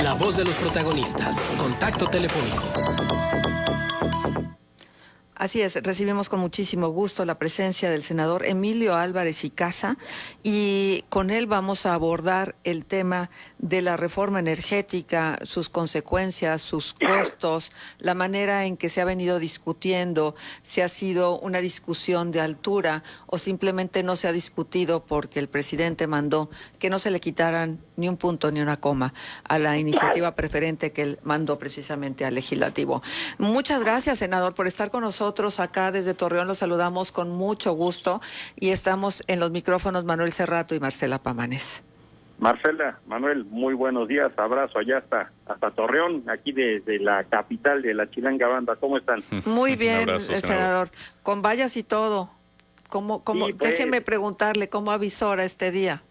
La voz de los protagonistas. Contacto telefónico. Así es, recibimos con muchísimo gusto la presencia del senador Emilio Álvarez y Casa, y con él vamos a abordar el tema de la reforma energética, sus consecuencias, sus costos, la manera en que se ha venido discutiendo, si ha sido una discusión de altura o simplemente no se ha discutido porque el presidente mandó que no se le quitaran ni un punto ni una coma a la iniciativa preferente que él mandó precisamente al legislativo. Muchas gracias, senador, por estar con nosotros. Acá desde Torreón los saludamos con mucho gusto y estamos en los micrófonos Manuel Cerrato y Marcela Pamanes. Marcela, Manuel, muy buenos días, abrazo allá hasta Torreón, aquí desde la capital de la Chilanga Banda. ¿Cómo están? Muy bien, abrazo, senador, con vallas y todo. ¿Cómo, Sí, pues, déjeme preguntarle cómo avisora este día?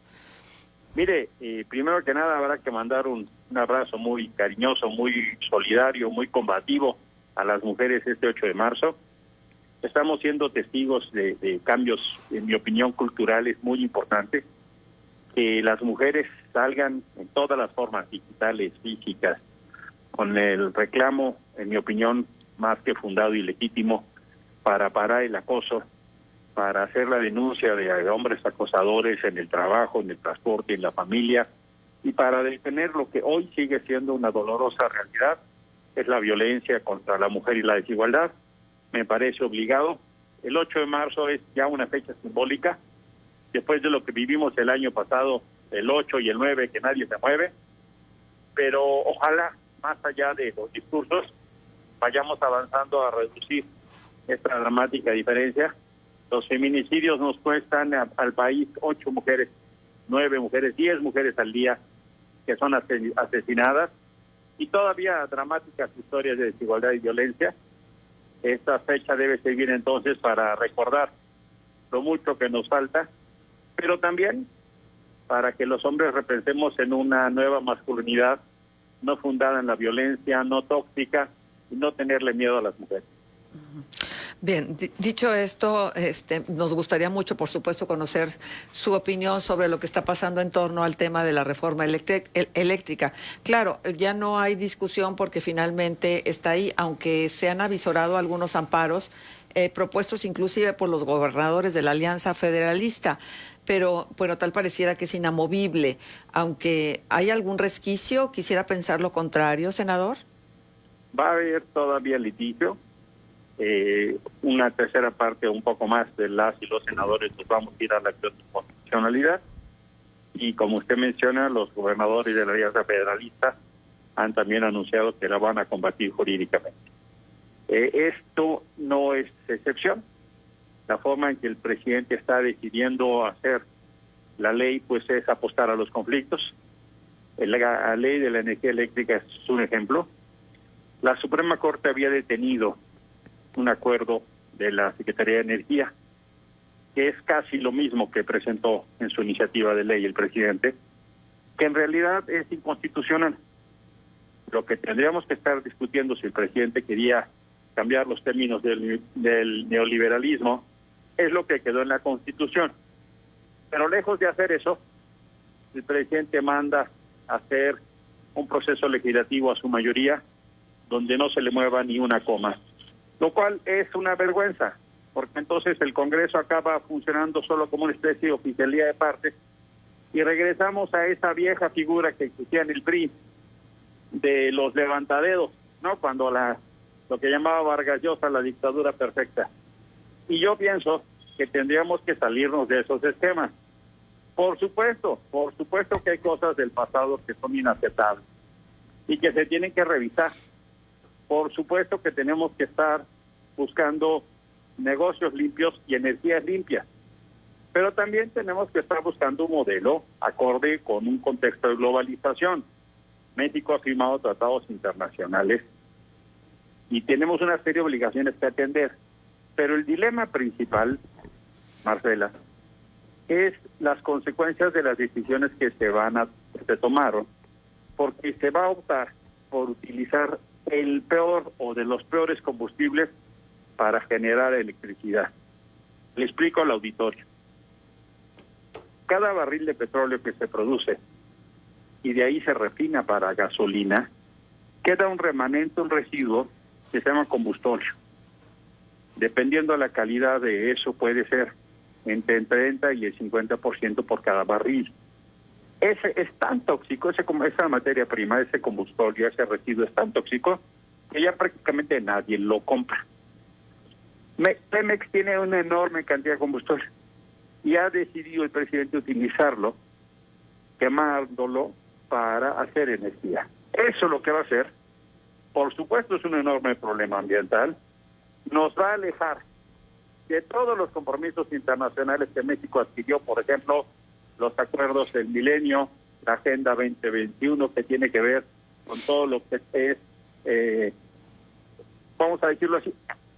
Mire, primero que nada habrá que mandar un abrazo muy cariñoso, muy solidario, muy combativo a las mujeres este 8 de marzo. Estamos siendo testigos de cambios, en mi opinión, culturales muy importantes. Que las mujeres salgan en todas las formas, digitales, físicas, con el reclamo, en mi opinión, más que fundado y legítimo, para parar el acoso, para hacer la denuncia de hombres acosadores en el trabajo, en el transporte, en la familia, y para detener lo que hoy sigue siendo una dolorosa realidad, es la violencia contra la mujer y la desigualdad. Me parece obligado. El 8 de marzo es ya una fecha simbólica, después de lo que vivimos el año pasado, el 8 y el 9, que nadie se mueve, pero ojalá, más allá de los discursos, vayamos avanzando a reducir esta dramática diferencia. Los feminicidios nos cuestan al país 8 mujeres, 9 mujeres, 10 mujeres al día que son asesinadas, y todavía dramáticas historias de desigualdad y violencia. Esta fecha debe servir entonces para recordar lo mucho que nos falta, pero también para que los hombres repensemos en una nueva masculinidad no fundada en la violencia, no tóxica, y no tenerle miedo a las mujeres. Bien, dicho esto, nos gustaría mucho, por supuesto, conocer su opinión sobre lo que está pasando en torno al tema de la reforma eléctrica. Claro, ya no hay discusión porque finalmente está ahí, aunque se han avisorado algunos amparos, propuestos inclusive por los gobernadores de la Alianza Federalista, pero bueno, tal pareciera que es inamovible. Aunque hay algún resquicio, quisiera pensar lo contrario, senador. Va a haber todavía litigio. Una tercera parte o un poco más de las y los senadores nos vamos a ir a la acción de constitucionalidad, y como usted menciona, los gobernadores de la Alianza Federalista han también anunciado que la van a combatir jurídicamente. Esto no es excepción. La forma en que el presidente está decidiendo hacer la ley pues es apostar a los conflictos. La ley de la energía eléctrica es un ejemplo. La Suprema Corte había detenido un acuerdo de la Secretaría de Energía, que es casi lo mismo que presentó en su iniciativa de ley el presidente, que en realidad es inconstitucional. Lo que tendríamos que estar discutiendo, si el presidente quería cambiar los términos del neoliberalismo, es lo que quedó en la Constitución. Pero lejos de hacer eso, el presidente manda hacer un proceso legislativo a su mayoría, donde no se le mueva ni una coma, lo cual es una vergüenza, porque entonces el Congreso acaba funcionando solo como una especie de oficialía de parte, y regresamos a esa vieja figura que existía en el PRI, de los levantadedos, ¿no? Cuando lo que llamaba Vargas Llosa la dictadura perfecta. Y yo pienso que tendríamos que salirnos de esos esquemas. Por supuesto que hay cosas del pasado que son inaceptables y que se tienen que revisar. Por supuesto que tenemos que estar buscando negocios limpios y energías limpias, pero también tenemos que estar buscando un modelo acorde con un contexto de globalización. México ha firmado tratados internacionales y tenemos una serie de obligaciones que atender, pero el dilema principal, Marcela, es las consecuencias de las decisiones que se tomaron, porque se va a optar por utilizar el peor o de los peores combustibles para generar electricidad. Le explico al auditorio. Cada barril de petróleo que se produce y de ahí se refina para gasolina, queda un remanente, un residuo que se llama combustorio. Dependiendo de la calidad de eso, puede ser entre el 30 y el 50% por cada barril. Ese es tan tóxico, esa materia prima, ese combustorio, ese residuo es tan tóxico que ya prácticamente nadie lo compra. Pemex tiene una enorme cantidad de combustible y ha decidido el presidente utilizarlo, quemándolo para hacer energía. Eso es lo que va a hacer. Por supuesto es un enorme problema ambiental. Nos va a alejar de todos los compromisos internacionales que México adquirió, por ejemplo, los acuerdos del milenio, la Agenda 2021, que tiene que ver con todo lo que es, vamos a decirlo así,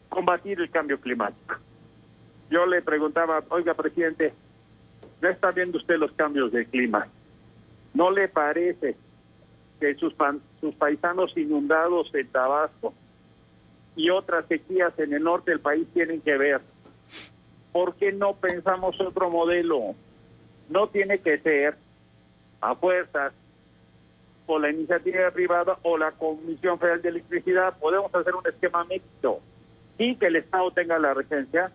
combatir el cambio climático. Yo le preguntaba, oiga, presidente, ¿no está viendo usted los cambios de clima? ¿No le parece que sus paisanos inundados en Tabasco y otras sequías en el norte del país tienen que ver? ¿Por qué no pensamos otro modelo? No tiene que ser a fuerzas o la iniciativa privada o la Comisión Federal de Electricidad. Podemos hacer un esquema mixto. Sí, que el Estado tenga la regencia,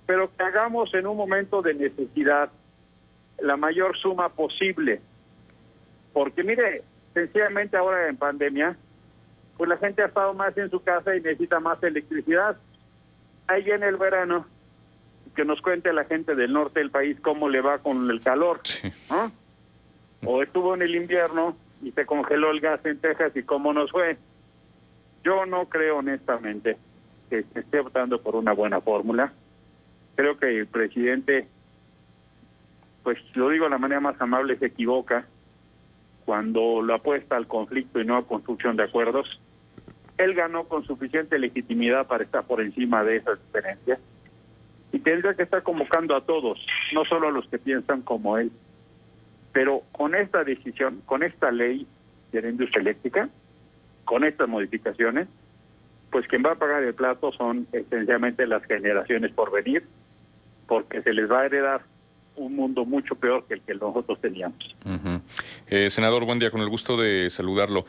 pero que hagamos en un momento de necesidad la mayor suma posible. Porque mire, sencillamente ahora en pandemia, pues la gente ha estado más en su casa y necesita más electricidad. Ahí viene el verano, que nos cuente la gente del norte del país cómo le va con el calor, ¿no? O estuvo en el invierno y se congeló el gas en Texas y cómo nos fue. Yo no creo honestamente que se esté optando por una buena fórmula. Creo que el presidente, pues lo digo de la manera más amable, se equivoca cuando lo apuesta al conflicto y no a construcción de acuerdos. Él ganó con suficiente legitimidad para estar por encima de esas diferencias y tendría que estar convocando a todos, no solo a los que piensan como él. Pero con esta decisión, con esta ley de la industria eléctrica, con estas modificaciones, pues quien va a pagar el plato son esencialmente las generaciones por venir, porque se les va a heredar un mundo mucho peor que el que nosotros teníamos. Senador, buen día, con el gusto de saludarlo.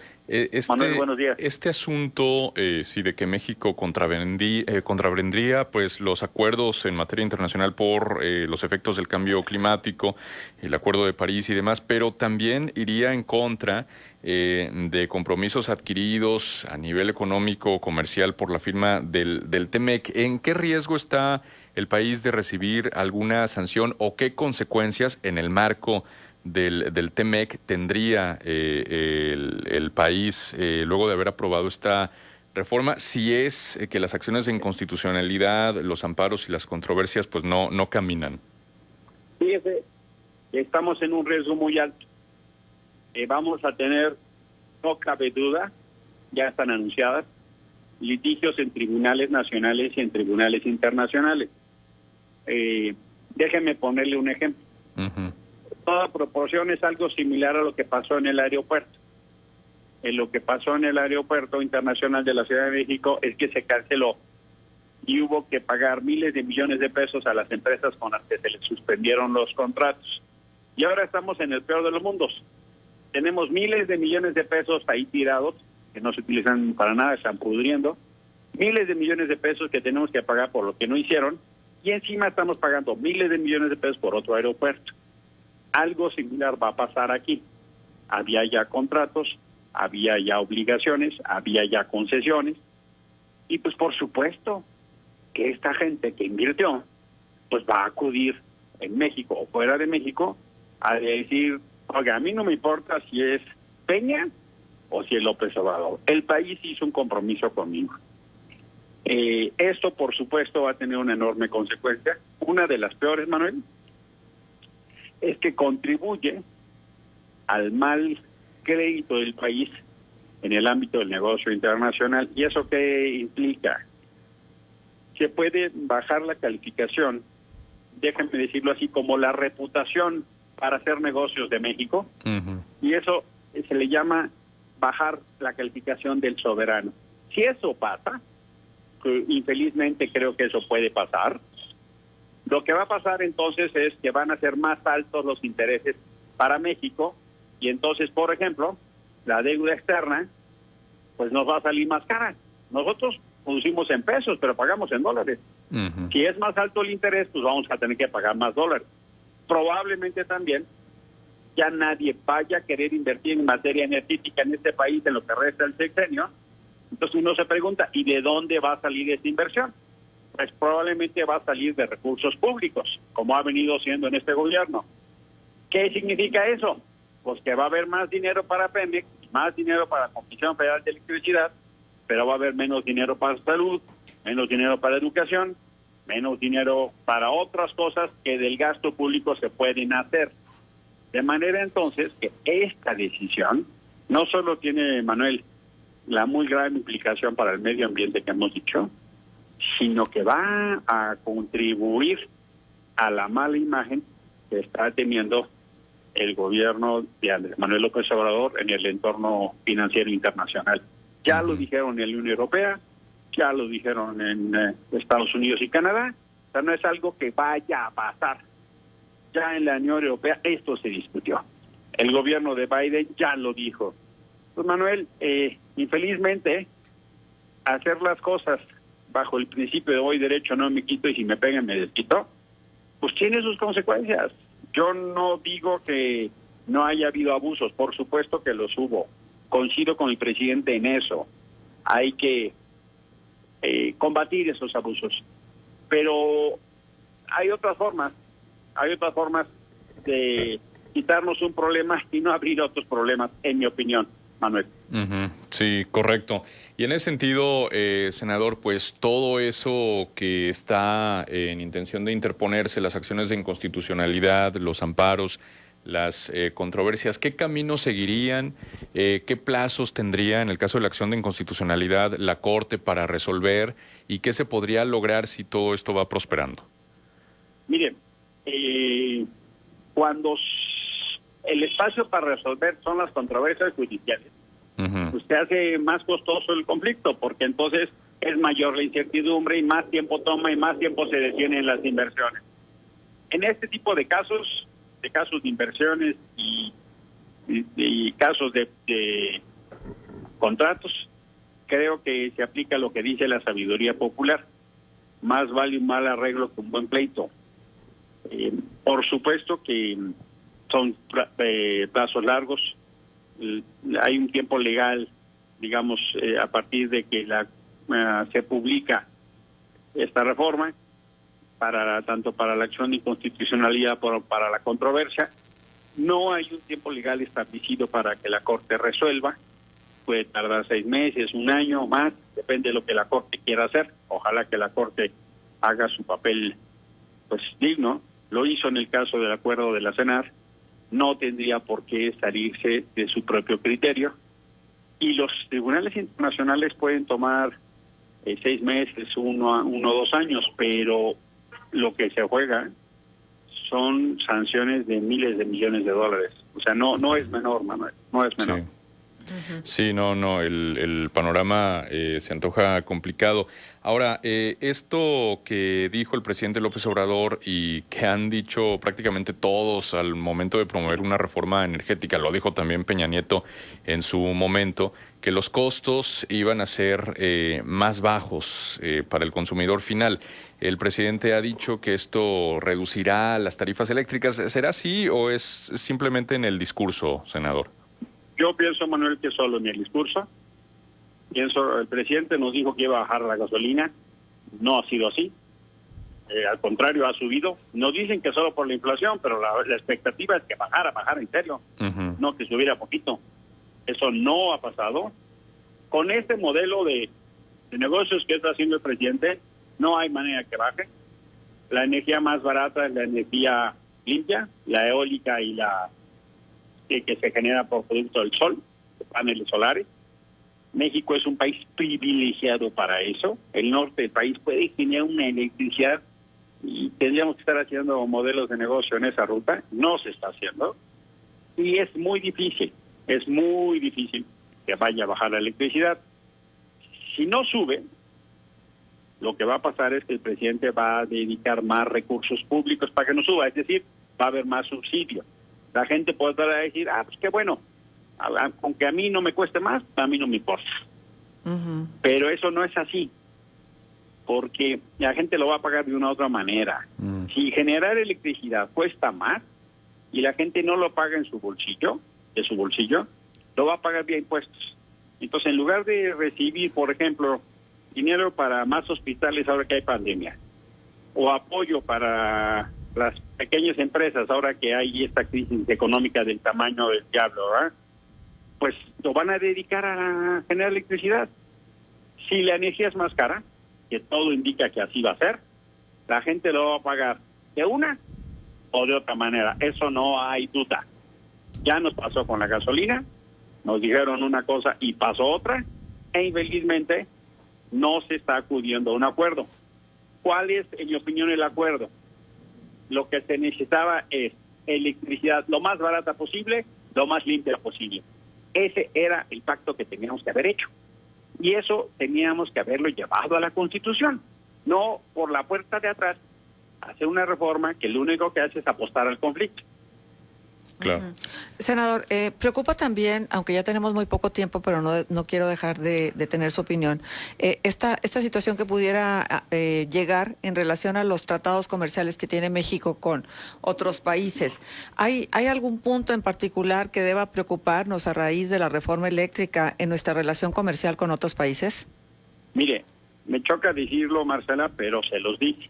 Manuel, buenos días. Este asunto, sí, de que México contravendría pues los acuerdos en materia internacional por los efectos del cambio climático, el Acuerdo de París y demás, pero también iría en contra de compromisos adquiridos a nivel económico, comercial por la firma del TEMEC. ¿En qué riesgo está el país de recibir alguna sanción o qué consecuencias en el marco del TEMEC tendría el país luego de haber aprobado esta reforma, si es que las acciones de inconstitucionalidad, los amparos y las controversias pues no caminan? Fíjese, estamos en un riesgo muy alto. Vamos a tener, no cabe duda, ya están anunciadas, litigios en tribunales nacionales y en tribunales internacionales. Déjenme ponerle un ejemplo. Toda proporción es algo similar a lo que pasó en el aeropuerto. Lo que pasó en el aeropuerto internacional de la Ciudad de México es que se canceló y hubo que pagar miles de millones de pesos a las empresas con las que se les suspendieron los contratos. Y ahora estamos en el peor de los mundos. Tenemos miles de millones de pesos ahí tirados, que no se utilizan para nada, están pudriendo. Miles de millones de pesos que tenemos que pagar por lo que no hicieron. Y encima estamos pagando miles de millones de pesos por otro aeropuerto. Algo similar va a pasar aquí. Había ya contratos, había ya obligaciones, había ya concesiones. Y pues por supuesto que esta gente que invirtió, pues va a acudir en México o fuera de México a decir, oiga, a mí no me importa si es Peña o si es López Obrador. El país hizo un compromiso conmigo. Esto, por supuesto, va a tener una enorme consecuencia. Una de las peores, Manuel, es que contribuye al mal crédito del país en el ámbito del negocio internacional. ¿Y eso qué implica? Se puede bajar la calificación, déjenme decirlo así, como la reputación para hacer negocios de México, y eso se le llama bajar la calificación del soberano. Si eso pasa, infelizmente creo que eso puede pasar, lo que va a pasar entonces es que van a ser más altos los intereses para México Y entonces, por ejemplo, la deuda externa, pues nos va a salir más cara. Nosotros producimos en pesos, pero pagamos en dólares. Ujú. Si es más alto el interés, pues vamos a tener que pagar más dólares. Probablemente también ya nadie vaya a querer invertir en materia energética en este país en lo que resta del sexenio. Entonces uno se pregunta, ¿y de dónde va a salir esta inversión? Pues probablemente va a salir de recursos públicos, como ha venido siendo en este gobierno. ¿Qué significa eso? Pues que va a haber más dinero para Pemex, más dinero para la Comisión Federal de Electricidad, pero va a haber menos dinero para salud, menos dinero para educación, menos dinero para otras cosas que del gasto público se pueden hacer. De manera entonces que esta decisión no solo tiene, Manuel, la muy gran implicación para el medio ambiente que hemos dicho, sino que va a contribuir a la mala imagen que está teniendo el gobierno de Andrés Manuel López Obrador en el entorno financiero internacional. Ya lo dijeron en la Unión Europea, ya lo dijeron en Estados Unidos y Canadá, o sea, no es algo que vaya a pasar. Ya en la Unión Europea esto se discutió. El gobierno de Biden ya lo dijo. Pues Manuel, infelizmente, hacer las cosas bajo el principio de hoy derecho no me quito y si me pegan me desquito, pues tiene sus consecuencias. Yo no digo que no haya habido abusos, por supuesto que los hubo. Coincido con el presidente en eso. Hay que combatir esos abusos. Pero hay otras formas de quitarnos un problema y no abrir otros problemas, en mi opinión, Manuel. Ujú. Sí, correcto. Y en ese sentido, senador, pues todo eso que está en intención de interponerse, las acciones de inconstitucionalidad, los amparos, las controversias, ¿qué caminos seguirían? ¿Qué plazos tendría en el caso de la acción de inconstitucionalidad la Corte para resolver? ¿Y qué se podría lograr si todo esto va prosperando? Miren, cuando el espacio para resolver son las controversias judiciales, pues se hace más costoso el conflicto, porque entonces es mayor la incertidumbre y más tiempo toma y más tiempo se detienen las inversiones. En este tipo de casos de inversiones y casos de contratos, creo que se aplica lo que dice la sabiduría popular: más vale un mal arreglo que un buen pleito. Por supuesto que son plazos largos. Hay un tiempo legal, digamos, a partir de que se publica esta reforma, tanto para la acción de inconstitucionalidad como para la controversia. No hay un tiempo legal establecido para que la Corte resuelva. Puede tardar 6 meses, 1 año o más, depende de lo que la Corte quiera hacer. Ojalá que la Corte haga su papel pues digno. Lo hizo en el caso del acuerdo de la CENAR. No tendría por qué salirse de su propio criterio. Y los tribunales internacionales pueden tomar 6 meses, 1 o 2 años, pero lo que se juega son sanciones de miles de millones de dólares. O sea, no es menor, Manuel, no es menor. Sí. Sí, no, el panorama se antoja complicado. Ahora, esto que dijo el presidente López Obrador y que han dicho prácticamente todos al momento de promover una reforma energética, lo dijo también Peña Nieto en su momento, que los costos iban a ser más bajos para el consumidor final. El presidente ha dicho que esto reducirá las tarifas eléctricas. ¿Será así o es simplemente en el discurso, senador? Yo pienso, Manuel, que solo en el discurso. El presidente nos dijo que iba a bajar la gasolina. No ha sido así. Al contrario, ha subido. Nos dicen que solo por la inflación, pero la expectativa es que bajara en serio. No que subiera poquito. Eso no ha pasado. Con este modelo de negocios que está haciendo el presidente, no hay manera que baje. La energía más barata es la energía limpia, la eólica y la que se genera por producto del sol, de paneles solares. México es un país privilegiado para eso. El norte del país puede generar una electricidad y tendríamos que estar haciendo modelos de negocio en esa ruta. No se está haciendo. Y es muy difícil que vaya a bajar la electricidad. Si no sube, lo que va a pasar es que el presidente va a dedicar más recursos públicos para que no suba, es decir, va a haber más subsidio. La gente podrá decir, pues qué bueno, aunque a mí no me cueste más, a mí no me importa. Ujú. Pero eso no es así, porque la gente lo va a pagar de una u otra manera. Si generar electricidad cuesta más y la gente no lo paga en su bolsillo, lo va a pagar vía impuestos. Entonces, en lugar de recibir, por ejemplo, dinero para más hospitales ahora que hay pandemia, o apoyo para las pequeñas empresas ahora que hay esta crisis económica del tamaño del diablo, ¿verdad? Pues lo van a dedicar a generar electricidad. Si la energía es más cara, que todo indica que así va a ser, la gente lo va a pagar de una o de otra manera. Eso no hay duda. Ya nos pasó con la gasolina, nos dijeron una cosa y pasó otra, e infelizmente no se está acudiendo a un acuerdo. ¿Cuál es, en mi opinión, el acuerdo? Lo que se necesitaba es electricidad lo más barata posible, lo más limpia posible. Ese era el pacto que teníamos que haber hecho. Y eso teníamos que haberlo llevado a la Constitución, no por la puerta de atrás hacer una reforma que lo único que hace es apostar al conflicto. Claro. Senador, preocupa también, aunque ya tenemos muy poco tiempo, pero no quiero dejar de tener su opinión, esta situación que pudiera llegar en relación a los tratados comerciales que tiene México con otros países. ¿Hay algún punto en particular que deba preocuparnos a raíz de la reforma eléctrica en nuestra relación comercial con otros países? Mire, me choca decirlo, Marcela, pero se los dije.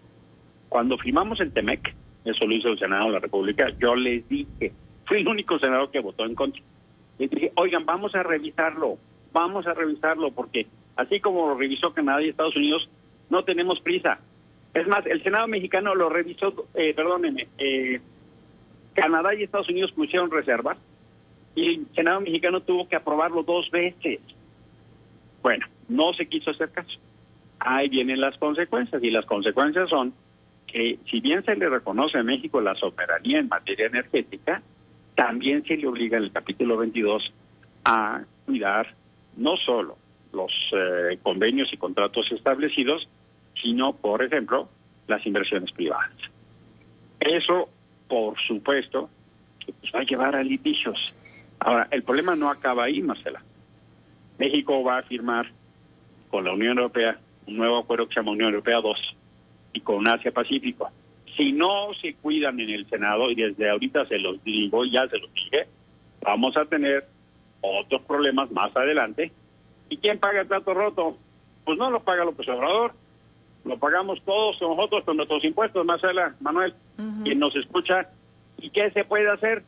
Cuando firmamos el TEMEC, eso lo hizo el Senado de la República, yo les dije, fui el único senador que votó en contra. Les dije, oigan, vamos a revisarlo, porque así como lo revisó Canadá y Estados Unidos, no tenemos prisa. Es más, el Senado mexicano lo revisó, Canadá y Estados Unidos pusieron reservas, y el Senado mexicano tuvo que aprobarlo 2 veces. Bueno, no se quiso hacer caso. Ahí vienen las consecuencias, y las consecuencias son que si bien se le reconoce a México la soberanía en materia energética, también se le obliga en el capítulo 22 a cuidar no solo los convenios y contratos establecidos, sino, por ejemplo, las inversiones privadas. Eso, por supuesto, que va a llevar a litigios. Ahora, el problema no acaba ahí, Marcela. México va a firmar con la Unión Europea un nuevo acuerdo que se llama Unión Europea 2 y con Asia-Pacífico. Si no se cuidan en el Senado, y desde ahorita se los digo, ya se los dije, vamos a tener otros problemas más adelante. ¿Y quién paga el plato roto? Pues no lo paga López Obrador, lo pagamos todos nosotros con nuestros impuestos, Marcela, Manuel, quien nos escucha. ¿Y qué se puede hacer?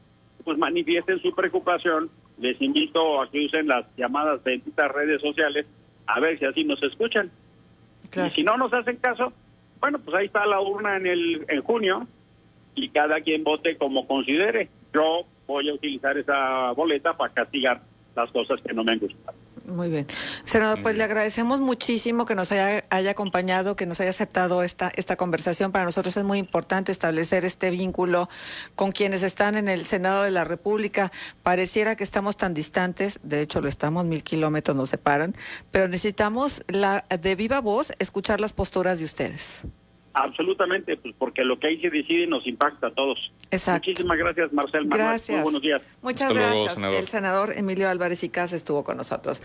Pues manifiesten su preocupación. Les invito a que usen las llamadas benditas redes sociales, a ver si así nos escuchan. Claro. Y si no nos hacen caso, bueno, pues ahí está la urna en junio, y cada quien vote como considere. Yo voy a utilizar esa boleta para castigar las cosas que no me han gustado. Muy bien. Senador, pues le agradecemos muchísimo que nos haya acompañado, que nos haya aceptado esta conversación. Para nosotros es muy importante establecer este vínculo con quienes están en el Senado de la República. Pareciera que estamos tan distantes, de hecho lo estamos, 1000 kilómetros nos separan, pero necesitamos de viva voz escuchar las posturas de ustedes. Absolutamente, pues porque lo que ahí se decide nos impacta a todos. Exacto. Muchísimas gracias, Marcel. Gracias. Muy buenos días. Muchas Hasta luego, gracias. senador. El senador Emilio Álvarez y Casa estuvo con nosotros.